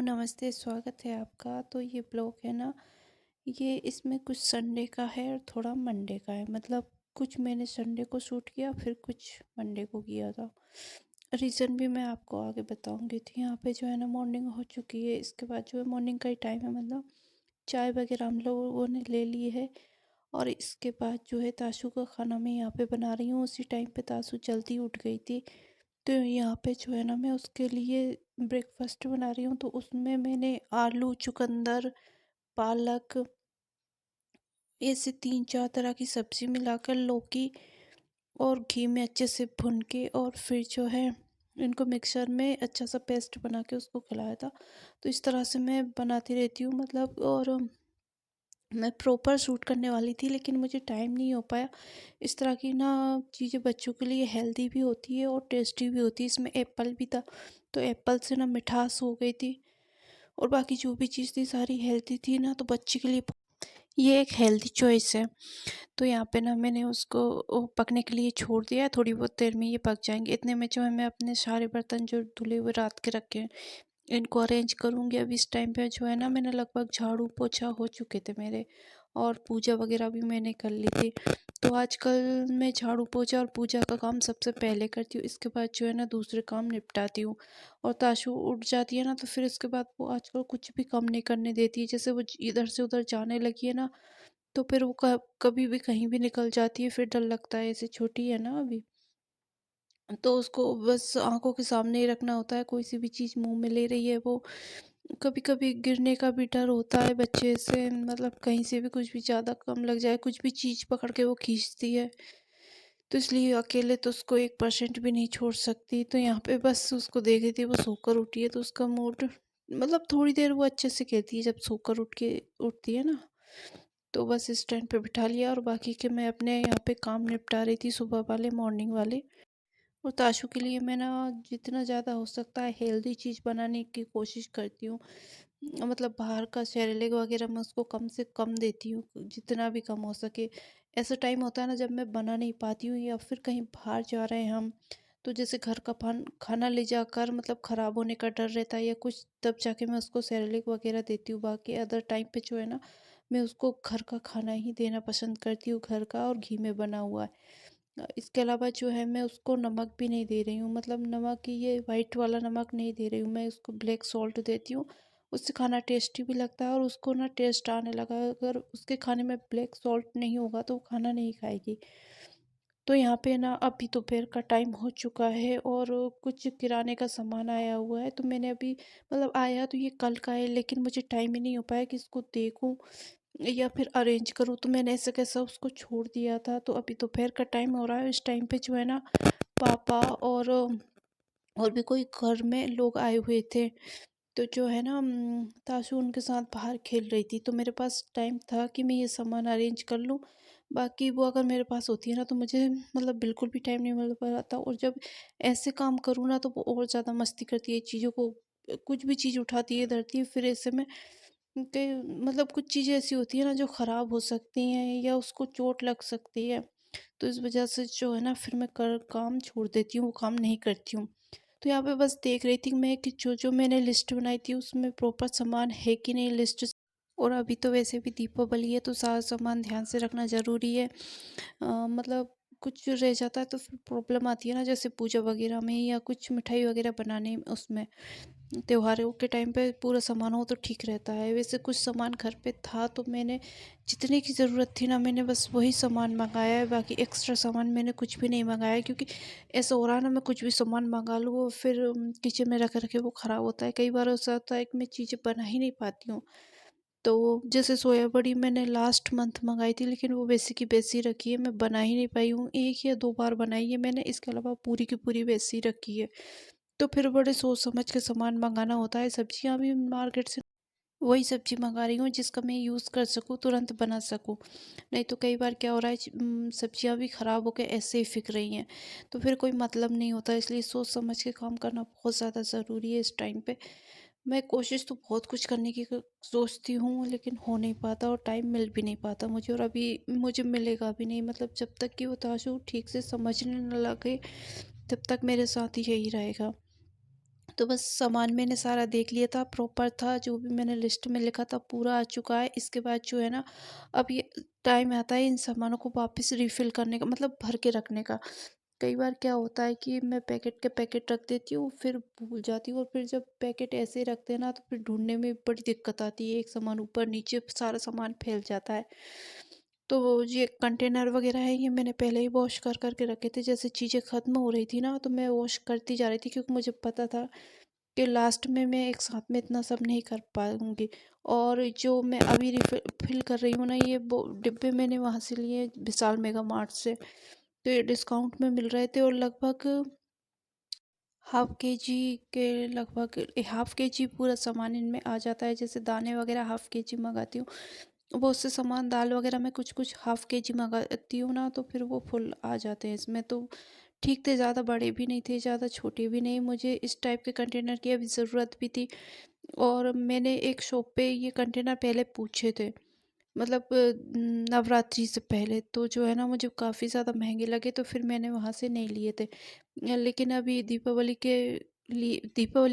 नमस्ते, स्वागत है आपका। तो ये ब्लॉग है ना, ये इसमें कुछ संडे का है और थोड़ा मंडे का है। मतलब कुछ मैंने संडे को शूट किया, फिर कुछ मंडे को किया था। रीज़न भी मैं आपको आगे बताऊंगी। तो यहाँ पे जो है ना, मॉर्निंग हो चुकी है। इसके बाद जो है मॉर्निंग का ही टाइम है, मतलब चाय वगैरह हम लोगों ने ले ली है। और इसके बाद जो है ताशु का खाना मैं यहाँ पे बना रही हूँ। उसी टाइम पे ताशु जल्दी उठ गई थी, तो यहाँ पे जो है ना, मैं उसके लिए ब्रेकफास्ट बना रही हूँ। तो उसमें मैंने आलू, चुकंदर, पालक, ऐसे 3-4 तरह की सब्ज़ी मिलाकर, लौकी और घी में अच्छे से भून के, और फिर जो है इनको मिक्सर में अच्छा सा पेस्ट बना के उसको खिलाया था। तो इस तरह से मैं बनाती रहती हूँ, मतलब। और मैं प्रॉपर शूट करने वाली थी, लेकिन मुझे टाइम नहीं हो पाया। इस तरह की ना चीज़ें बच्चों के लिए हेल्दी भी होती है और टेस्टी भी होती है। इसमें एप्पल भी था, तो एप्पल से ना मिठास हो गई थी। और बाकी जो भी चीज़ थी सारी हेल्दी थी ना, तो बच्चे के लिए ये एक हेल्दी चॉइस है। तो यहाँ पे ना मैंने उसको पकने के लिए छोड़ दिया है। थोड़ी बहुत देर में ये पक जाएंगे। इतने में जो है मैं अपने सारे बर्तन जो धुले हुए रात के रखे हैं, इनको अरेंज करूँगी। अब इस टाइम पे जो है ना, मैंने लगभग झाड़ू पोछा हो चुके थे मेरे, और पूजा वगैरह भी मैंने कर ली थी। तो आजकल मैं झाड़ू पोछा और पूजा का काम सबसे पहले करती हूँ। इसके बाद जो है ना दूसरे काम निपटाती हूँ। और ताशु उठ जाती है ना, तो फिर इसके बाद वो आजकल कुछ भी काम नहीं करने देती है। जैसे वो इधर से उधर जाने लगी है ना, तो फिर वो कभी भी कहीं भी निकल जाती है। फिर डर लगता है, ऐसे छोटी है ना अभी, तो उसको बस आंखों के सामने ही रखना होता है। कोई सी भी चीज़ मुंह में ले रही है वो, कभी कभी गिरने का भी डर होता है बच्चे से। मतलब कहीं से भी कुछ भी ज़्यादा कम लग जाए, कुछ भी चीज़ पकड़ के वो खींचती है। तो इसलिए अकेले तो उसको 1% भी नहीं छोड़ सकती। तो यहाँ पे बस उसको देख रही थी, वो सोकर उठी है, तो उसका मूड, मतलब थोड़ी देर वो अच्छे से कहती है जब सोकर उठती है ना। तो बस स्टैंड पे बिठा लिया, और बाकी के मैं अपने यहाँ पे काम निपटा रही थी, सुबह वाले, मॉर्निंग वाले। और ताशु के लिए मैं ना जितना ज़्यादा हो सकता है हेल्दी चीज़ बनाने की कोशिश करती हूँ। मतलब बाहर का सेरेलेक वगैरह मैं उसको कम से कम देती हूँ, जितना भी कम हो सके। ऐसा टाइम होता है ना जब मैं बना नहीं पाती हूँ, या फिर कहीं बाहर जा रहे हैं हम, तो जैसे घर का खाना ले जाकर मतलब ख़राब होने का डर रहता है या कुछ, तब जाके मैं उसको सेरेलेक वगैरह देती हूँ। बाकी अदर टाइम पे जो है ना, मैं उसको घर का खाना ही देना पसंद करती हूँ, घर का और घी में बना हुआ। इसके अलावा जो है मैं उसको नमक भी नहीं दे रही हूँ। मतलब नमक, ये वाइट वाला नमक नहीं दे रही हूँ, मैं उसको ब्लैक सॉल्ट देती हूँ। उससे खाना टेस्टी भी लगता है, और उसको ना टेस्ट आने लगा। अगर उसके खाने में ब्लैक सॉल्ट नहीं होगा तो वो खाना नहीं खाएगी। तो यहाँ पे ना अभी दोपहर का टाइम हो चुका है, और कुछ किराने का सामान आया हुआ है। तो मैंने अभी, मतलब आया तो ये कल का है, लेकिन मुझे टाइम ही नहीं हो पाया कि इसको देखूँ या फिर अरेंज करूँ। तो मैंने ऐसा कैसा उसको छोड़ दिया था। तो अभी दोपहर का टाइम हो रहा है। इस टाइम पे जो है ना, पापा और भी कोई घर में लोग आए हुए थे। तो जो है ना, ताशु उनके साथ बाहर खेल रही थी, तो मेरे पास टाइम था कि मैं ये सामान अरेंज कर लूँ। बाकी वो अगर मेरे पास होती है ना, तो मुझे मतलब बिल्कुल भी टाइम नहीं मिल पाता। और जब ऐसे काम करूँ ना, तो वो और ज़्यादा मस्ती करती है, चीज़ों को, कुछ भी चीज़ उठाती है, धरती है। फिर ऐसे में कि मतलब कुछ चीज़ें ऐसी होती है ना जो ख़राब हो सकती हैं, या उसको चोट लग सकती है। तो इस वजह से जो है ना, फिर मैं कर काम छोड़ देती हूँ, वो काम नहीं करती हूँ। तो यहाँ पे बस देख रही थी मैं कि जो जो मैंने लिस्ट बनाई थी उसमें प्रॉपर सामान है कि नहीं लिस्ट। और अभी तो वैसे भी दीपावली है, तो सारा सामान ध्यान से रखना ज़रूरी है। मतलब कुछ रह जाता है तो फिर प्रॉब्लम आती है ना, जैसे पूजा वगैरह में या कुछ मिठाई वगैरह बनाने में, उसमें त्योहारों के टाइम पे पूरा सामान हो तो ठीक रहता है। वैसे कुछ सामान घर पे था, तो मैंने जितने की ज़रूरत थी ना, मैंने बस वही सामान मंगाया है। बाकी एक्स्ट्रा सामान मैंने कुछ भी नहीं मंगाया, क्योंकि ऐसा हो रहा है ना, मैं कुछ भी सामान मंगा लूँ और फिर किचन में रख रखे वो ख़राब होता है। कई बार ऐसा होता है कि मैं चीज़ें बना ही नहीं पाती हूँ। तो जैसे सोया बड़ी मैंने लास्ट मंथ मंगाई थी, लेकिन वो वैसी की वैसी रखी है, मैं बना ही नहीं पाई हूँ। 1 या 2 बार बनाई है मैंने, इसके अलावा पूरी की पूरी वैसी रखी है। तो फिर बड़े सोच समझ के सामान मंगाना होता है। सब्जियां भी मार्केट से वही सब्जी मंगा रही हूँ जिसका मैं यूज़ कर सकूँ, तुरंत बना सकूँ। नहीं तो कई बार क्या हो रहा है, सब्जियां भी ख़राब होकर ऐसे ही फिक रही हैं, तो फिर कोई मतलब नहीं होता। इसलिए सोच समझ के काम करना बहुत ज़्यादा ज़रूरी है इस टाइम पे। मैं कोशिश तो बहुत कुछ करने की सोचती हूँ, लेकिन हो नहीं पाता, और टाइम मिल भी नहीं पाता मुझे, और अभी मुझे मिलेगा भी नहीं। मतलब जब तक कि वो ताशु ठीक से समझने न लगे, तब तक मेरे साथ ही यही रहेगा। तो बस सामान मैंने सारा देख लिया था, प्रॉपर था, जो भी मैंने लिस्ट में लिखा था पूरा आ चुका है। इसके बाद जो है ना, अब ये टाइम आता है इन सामानों को वापस रिफ़िल करने का, मतलब भर के रखने का। कई बार क्या होता है कि मैं पैकेट के पैकेट रख देती हूँ, फिर भूल जाती हूँ, और फिर जब पैकेट ऐसे ही रखते हैं ना, तो फिर ढूँढने में बड़ी दिक्कत आती है। एक सामान ऊपर-नीचे सारा सामान फैल जाता है। तो ये कंटेनर वग़ैरह है, ये मैंने पहले ही वॉश कर के रखे थे। जैसे चीज़ें ख़त्म हो रही थी ना, तो मैं वॉश करती जा रही थी, क्योंकि मुझे पता था कि लास्ट में मैं एक साथ में इतना सब नहीं कर पाऊँगी। और जो मैं अभी फिल कर रही हूँ ना, ये वो डिब्बे मैंने वहाँ से लिए, विशाल मेगा मार्ट से। तो ये डिस्काउंट में मिल रहे थे, और लगभग हाफ़ केजी के लगभग हाफ़ केजी पूरा सामान इनमें आ जाता है। जैसे दाने वग़ैरह हाफ़ केजी मँगाती हूँ, बहुत से सामान दाल वग़ैरह में कुछ-कुछ हाफ़ केजी मँगाती हूँ ना, तो फिर वो फुल आ जाते हैं इसमें। तो ठीक थे, ज़्यादा बड़े भी नहीं थे, ज़्यादा छोटे भी नहीं। मुझे इस टाइप के कंटेनर की अभी ज़रूरत भी थी, और मैंने एक शॉप पे ये कंटेनर पहले पूछे थे, मतलब नवरात्रि से पहले। तो जो है ना, मुझे काफ़ी ज़्यादा महंगे लगे, तो फिर मैंने वहाँ से नहीं लिए थे। लेकिन अभी दीपावली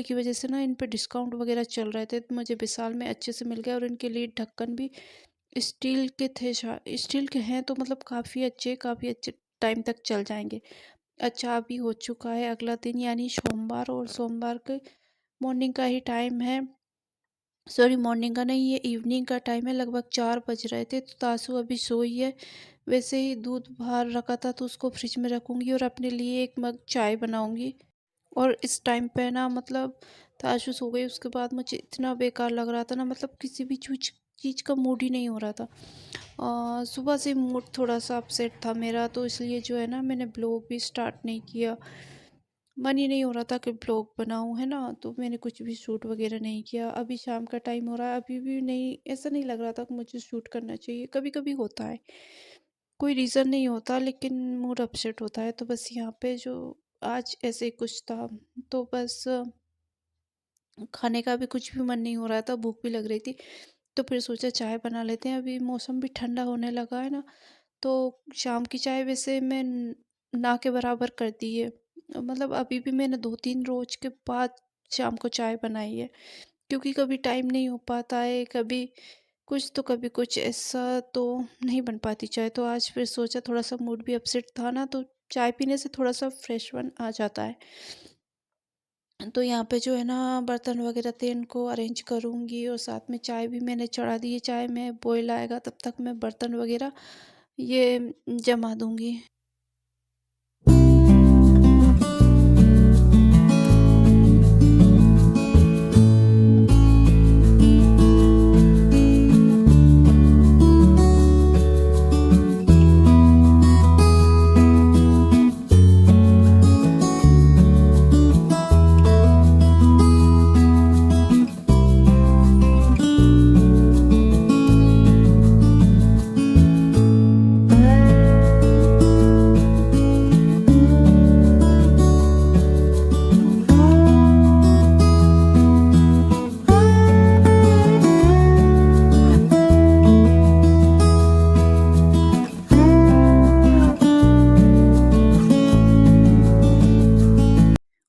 की वजह से ना, इन पे डिस्काउंट वगैरह चल रहे थे, तो मुझे विशाल में अच्छे से मिल गए, और इनके लिए ढक्कन भी स्टील के थे। स्टील के हैं, तो मतलब काफ़ी अच्छे टाइम तक चल जाएंगे। अच्छा, अभी हो चुका है अगला दिन, यानी सोमवार, और सोमवार के मॉर्निंग का ही टाइम है। सॉरी, मॉर्निंग का नहीं, ये इवनिंग का टाइम है, लगभग 4 बज रहे थे। तो तासू अभी सोई है। वैसे ही दूध बाहर रखा था, तो उसको फ्रिज में रखूँगी, और अपने लिए एक मग चाय बनाऊँगी। और इस टाइम पे ना, मतलब तासू सो गई, उसके बाद मुझे इतना बेकार लग रहा था ना, मतलब किसी भी चीज़ का मूड ही नहीं हो रहा था। सुबह से मूड थोड़ा-सा अपसेट था मेरा, तो इसलिए जो है ना, मैंने ब्लॉग भी स्टार्ट नहीं किया। मन ही नहीं हो रहा था कि ब्लॉग बनाऊँ, है ना? तो मैंने कुछ भी शूट वगैरह नहीं किया। अभी शाम का टाइम हो रहा है, अभी भी नहीं, ऐसा नहीं लग रहा था कि मुझे शूट करना चाहिए। कभी-कभी होता है, कोई रीज़न नहीं होता, लेकिन मूड अपसेट होता है। तो बस यहाँ पे जो आज ऐसे ही कुछ था, तो बस खाने का भी कुछ भी मन नहीं हो रहा था, भूख भी लग रही थी। तो फिर सोचा चाय बना लेते हैं, अभी मौसम भी ठंडा होने लगा है ना। तो शाम की चाय वैसे मैं ना के बराबर कर दी है। मतलब अभी भी मैंने 2-3 रोज़ के बाद शाम को चाय बनाई है, क्योंकि कभी टाइम नहीं हो पाता है, कभी कुछ तो कभी कुछ, ऐसा तो नहीं बन पाती चाय। तो आज फिर सोचा, थोड़ा-सा मूड भी अपसेट था ना, तो चाय पीने से थोड़ा-सा फ्रेशपन आ जाता है। तो यहाँ पे जो है ना, बर्तन वगैरह थे, इनको अरेंज करूँगी, और साथ में चाय भी मैंने चढ़ा दी है। चाय में बॉयल आएगा, तब तक मैं बर्तन वगैरह ये जमा दूँगी।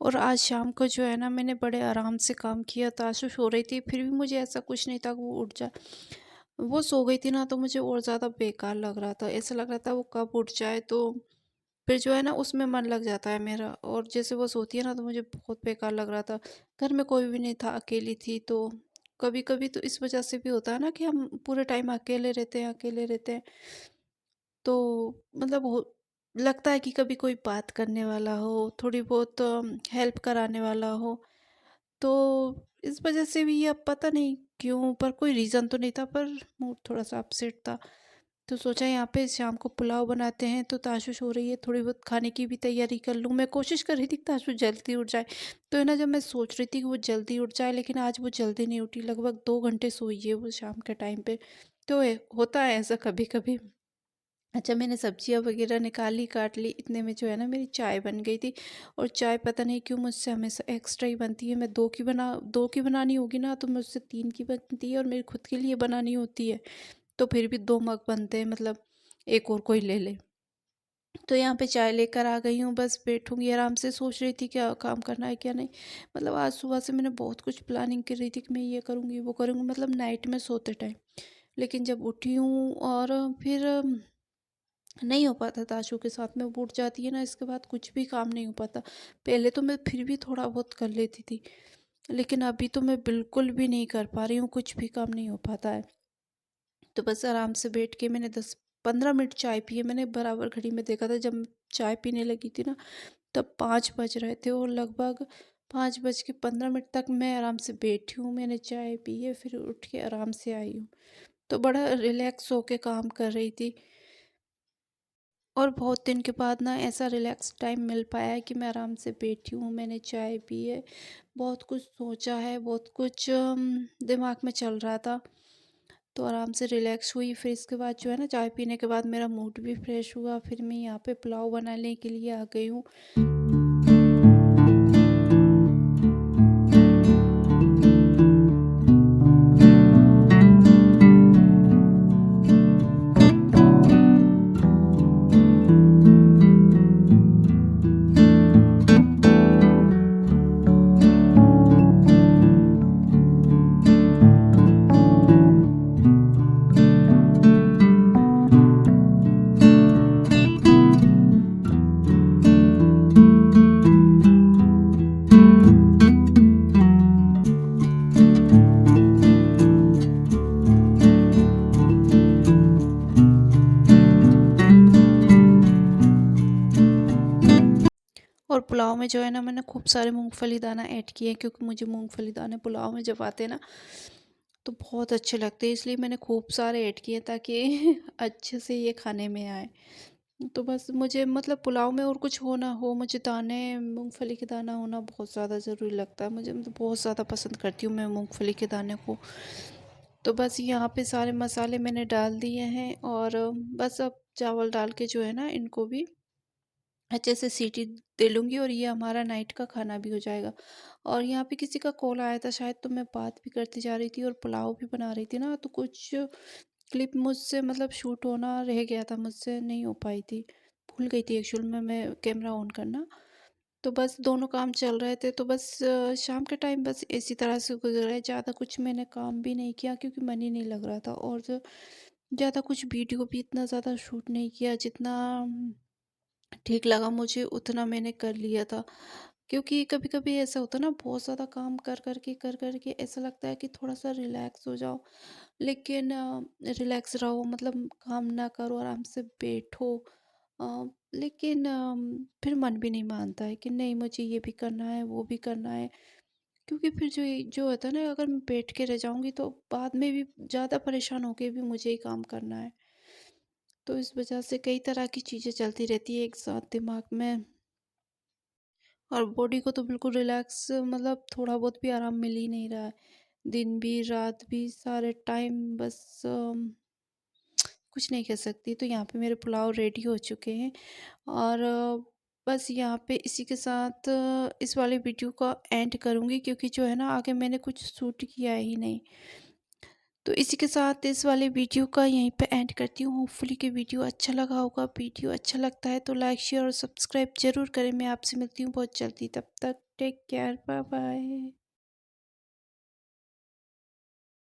और आज शाम को जो है ना, मैंने बड़े आराम से काम किया। ताशु सो रही थी, फिर भी मुझे ऐसा कुछ नहीं था कि वो उठ जाए। वो सो गई थी ना, तो मुझे और ज़्यादा बेकार लग रहा था, ऐसा लग रहा था वो कब उठ जाए। तो फिर जो है ना, उसमें मन लग जाता है मेरा, और जैसे वो सोती है ना, तो मुझे बहुत बेकार लग रहा था। घर में कोई भी नहीं था, अकेली थी। तो कभी कभी तो इस वजह से भी होता है ना, कि हम पूरे टाइम अकेले रहते हैं। तो मतलब हो लगता है कि कभी कोई बात करने वाला हो, थोड़ी बहुत हेल्प कराने वाला हो। तो इस वजह से भी, अब पता नहीं क्यों, पर कोई रीज़न तो नहीं था, पर मूड थोड़ा-सा अपसेट था। तो सोचा यहाँ पे शाम को पुलाव बनाते हैं। तो ताशु सो रही है, थोड़ी बहुत खाने की भी तैयारी कर लूँ। मैं कोशिश कर रही थी कि ताशु जल्दी उठ जाए। तो है ना, जब मैं सोच रही थी कि वो जल्दी उठ जाए, लेकिन आज वो जल्दी नहीं उठी, लगभग 2 घंटे सोई है वो शाम के टाइम पे। तो होता है ऐसा कभी-कभी। अच्छा, मैंने सब्जियाँ वगैरह निकाली, काट ली, इतने में जो है ना, मेरी चाय बन गई थी। और चाय पता नहीं क्यों मुझसे हमेशा एक्स्ट्रा ही बनती है। मैं 2 की बनानी होगी ना, तो मुझसे 3 की बनती है, और मेरी खुद के लिए बनानी होती है, तो फिर भी 2 मग बनते हैं, मतलब एक और कोई ले ले। तो यहाँ पे चाय लेकर आ गई हूँ, बस बैठूँगी आराम से, सोच रही थी क्या काम करना है क्या नहीं। मतलब आज सुबह से मैंने बहुत कुछ प्लानिंग कर रही थी कि मैं ये करूँगी वो करूँगी, मतलब नाइट में सोते टाइम। लेकिन जब उठी हूँ और फिर नहीं हो पाता था। आशु के साथ में वो उठ जाती है ना, इसके बाद कुछ भी काम नहीं हो पाता। पहले तो मैं फिर भी थोड़ा बहुत कर लेती थी, लेकिन अभी तो मैं बिल्कुल भी नहीं कर पा रही हूँ, कुछ भी काम नहीं हो पाता है। तो बस आराम से बैठ के मैंने 10-15 मिनट चाय पी है। मैंने बराबर घड़ी में देखा था, जब मैं चाय पीने लगी थी ना, तब 5 बज रहे थे और लगभग 5:15 तक मैं आराम से बैठी हूँ। मैंने चाय पी है, फिर उठ के आराम से आई हूँ। तो बड़ा रिलैक्स होके काम कर रही थी और बहुत दिन के बाद ना ऐसा रिलैक्स टाइम मिल पाया है कि मैं आराम से बैठी हूँ, मैंने चाय पी है, बहुत कुछ सोचा है, बहुत कुछ दिमाग में चल रहा था। तो आराम से रिलैक्स हुई, फिर इसके बाद जो है ना, चाय पीने के बाद मेरा मूड भी फ्रेश हुआ। फिर मैं यहाँ पे पुलाव बनाने के लिए आ गई हूँ। और पुलाव में जो है ना, मैंने खूब सारे मूंगफली दाना ऐड किए हैं, क्योंकि मुझे मूंगफली दाने पुलाव में जब आते हैं ना, तो बहुत अच्छे लगते हैं, इसलिए मैंने खूब सारे ऐड किए ताकि अच्छे से ये खाने में आए। तो बस मुझे मतलब पुलाव में और कुछ हो ना हो, मुझे दाने, मूंगफली के दाना होना बहुत ज़्यादा ज़रूरी लगता है। मुझे मतलब बहुत ज़्यादा पसंद करती हूँ मैं मूंगफली के दाने को। तो बस यहाँ पे सारे मसाले मैंने डाल दिए हैं और बस अब चावल डाल के जो है ना, इनको भी अच्छे से सीटी दे लूँगी और ये हमारा नाइट का खाना भी हो जाएगा। और यहाँ पे किसी का कॉल आया था शायद, तो मैं बात भी करती जा रही थी और पुलाव भी बना रही थी ना, तो कुछ क्लिप मुझसे मतलब शूट होना रह गया था, मुझसे नहीं हो पाई थी। भूल गई थी एक्चुअल में मैं कैमरा ऑन करना। तो बस दोनों काम चल रहे थे, तो बस शाम के टाइम बस इसी तरह से गुजरा है। ज़्यादा कुछ मैंने काम भी नहीं किया, क्योंकि मन ही नहीं लग रहा था, और ज़्यादा कुछ वीडियो भी इतना ज़्यादा शूट नहीं किया, जितना ठीक लगा मुझे उतना मैंने कर लिया था। क्योंकि कभी कभी ऐसा होता है ना, बहुत ज़्यादा काम कर कर के ऐसा लगता है कि थोड़ा सा रिलैक्स हो जाओ, लेकिन रिलैक्स रहो मतलब काम ना करो, आराम से बैठो। लेकिन फिर मन भी नहीं मानता है कि नहीं, मुझे ये भी करना है वो भी करना है। क्योंकि फिर जो होता है ना, अगर मैं बैठ के रह जाऊंगी तो बाद में भी ज़्यादा परेशान होके भी मुझे ही काम करना है। तो इस वजह से कई तरह की चीज़ें चलती रहती है एक साथ दिमाग में, और बॉडी को तो बिल्कुल रिलैक्स मतलब थोड़ा बहुत भी आराम मिल ही नहीं रहा है। दिन भी रात भी सारे टाइम बस कुछ नहीं कह सकती। तो यहाँ पे मेरे पुलाव रेडी हो चुके हैं और बस यहाँ पे इसी के साथ इस वाले वीडियो का एंड करूँगी, क्योंकि जो है ना, आगे मैंने कुछ शूट किया ही नहीं। तो इसी के साथ इस वाले वीडियो का यहीं पे एंड करती हूँ। होपफुली कि वीडियो अच्छा लगा होगा। वीडियो अच्छा लगता है तो लाइक शेयर और सब्सक्राइब ज़रूर करें। मैं आपसे मिलती हूँ बहुत जल्दी, तब तक टेक केयर, बाय बाय।